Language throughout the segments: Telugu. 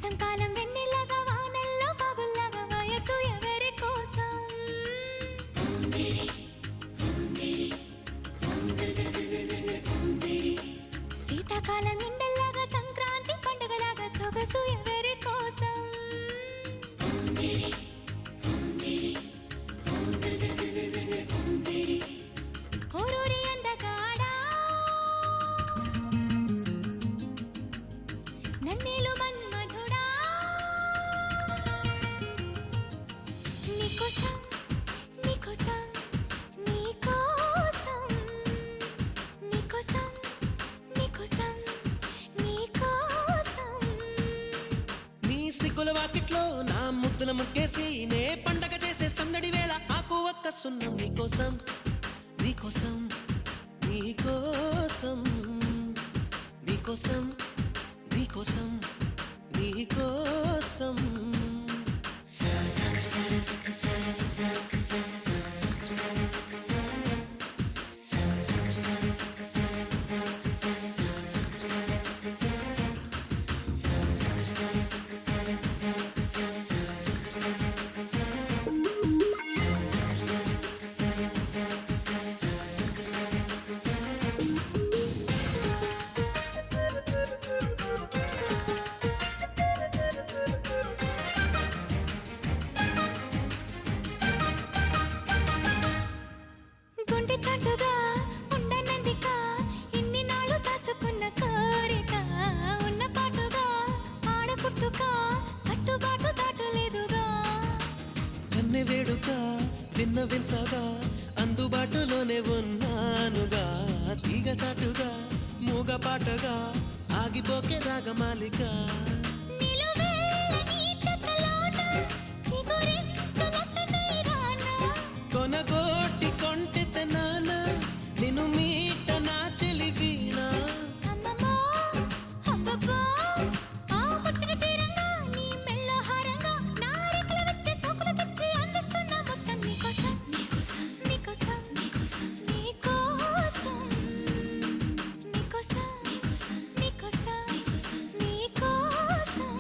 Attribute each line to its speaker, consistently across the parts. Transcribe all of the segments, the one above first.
Speaker 1: వేసంకాలం వెన్నెలగా వానల్లో పగుల్లాగా వయసు ఎవరి కోసం శీతాకాలం ఎండల్లాగా సంక్రాంతి పండుగలాగా సొగసు ఎవరి కోసం ఓరూరి అందగాడా నన్నేలు మన్మధుడా నీకోసం నీకోసం నీకోసం నీకోసం నీకోసం నీకోసం
Speaker 2: నీ సిగ్గుల వాకిట్లో నా ముద్దుల ముగ్గేసి నే పండగ చేసే సందడి వేళ ఆకు ఒక్క సున్నం నీకోసం నీకోసం నీకోసం నీకోసం నీకోసం నీకోసం
Speaker 1: గుండె చాటుగా ఉండనందిక ఇన్ని నాళ్ళు దాచుకున్న కోరిక ఉన్న పాటుగా ఆడపుట్టుక కట్టుబాటు దాటలేదుగా
Speaker 2: కన్నె వేడుక విన్న విన్సగా అందుబాటులోనే ఉన్నానుగా తీగ చాటుగా మూగ పాటగా ఆగిపోకే రాగమాలిక
Speaker 1: నిలువెల్లని చెక్కలోన చిగురించునొక్కనై రానా
Speaker 2: కొనగోటి కొంటెత నాన నిన్ను మీట నా చెలి వీణ
Speaker 1: అమ్మమ్మో అబ్బబ్బో ఆ ముచ్చట తీరంగా నీ మెళ్ళ హారంగా నా రేకులు వచ్చే సోకులు తెచ్చి అందిస్తున్న మొత్తం నీకోసం నీకోసం నీకోసం నీకోసం నీకోసం నీకోసం నీకోసం నీకోసం నీకోసం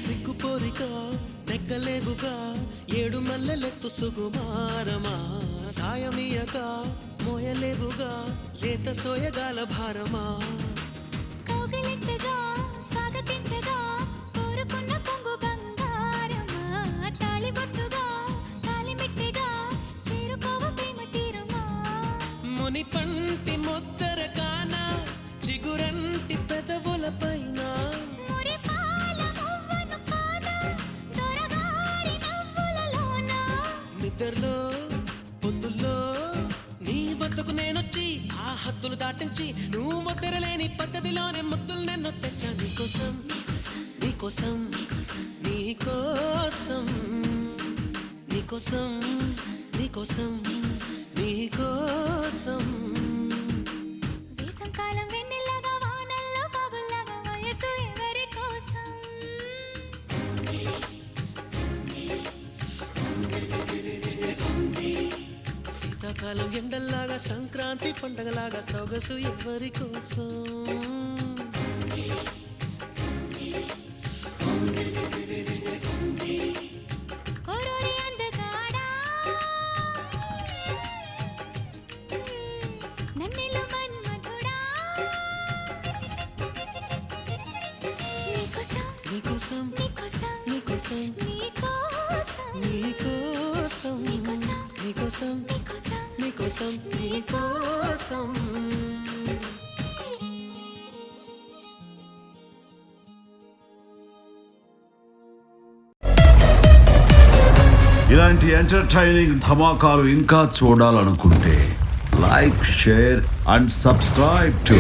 Speaker 2: సిగ్గుపోరిక నెక్కలేవుగా ఏడు మల్లెలెత్తు సుగుమారమా సాయమీయక మోయలేవుగా లేత సోయగాల భారమా
Speaker 1: కౌగిలింతగా స్వాగతించగా కోరుకున్న కొంగు బంగారమా తాళిబొట్టుగా తాళిమిట్టెగా చేరుకోవ ప్రేమ తీరమా
Speaker 2: ముని పంటి ముద్దర కాన చిగురంటి పెదవుల పైన
Speaker 1: మురిపాల మువ్వను కాదా దొరగారి నవ్వులలోన
Speaker 2: నిద్రలో పొద్దుల్లో నీ వద్దకు నేనొచ్చి ఆ హద్దులు దాటించి నువ్వు ముద్దరలేని పద్ధతిలోనే ముద్దులు నన్ను తెచ్చా నీకోసం నీకోసం నీకోసం నీకోసం నీకోసం నీకోసం
Speaker 1: వేసంకాలం వెన్నెలగా వానల్లో పగుల్లాగా వయసు ఎవరి కోసం
Speaker 2: శీతాకాలం ఎండల్లాగా సంక్రాంతి పండగలాగా సొగసు ఎవరి కోసం
Speaker 1: ఓరోరి అందగాడా నన్నెలు మన్మధుడా నీకోసం
Speaker 2: నీకోసం
Speaker 1: నీకోసం
Speaker 2: నీకోసం
Speaker 1: నీకోసం
Speaker 2: నీకోసం
Speaker 1: నీకోసం
Speaker 2: నీకోసం
Speaker 1: నీకోసం
Speaker 2: నీకోసం నీకోసం
Speaker 3: ఇలాంటి ఎంటర్టైనింగ్ ధమాకాలు ఇంకా చూడాలనుకుంటే like share and subscribe to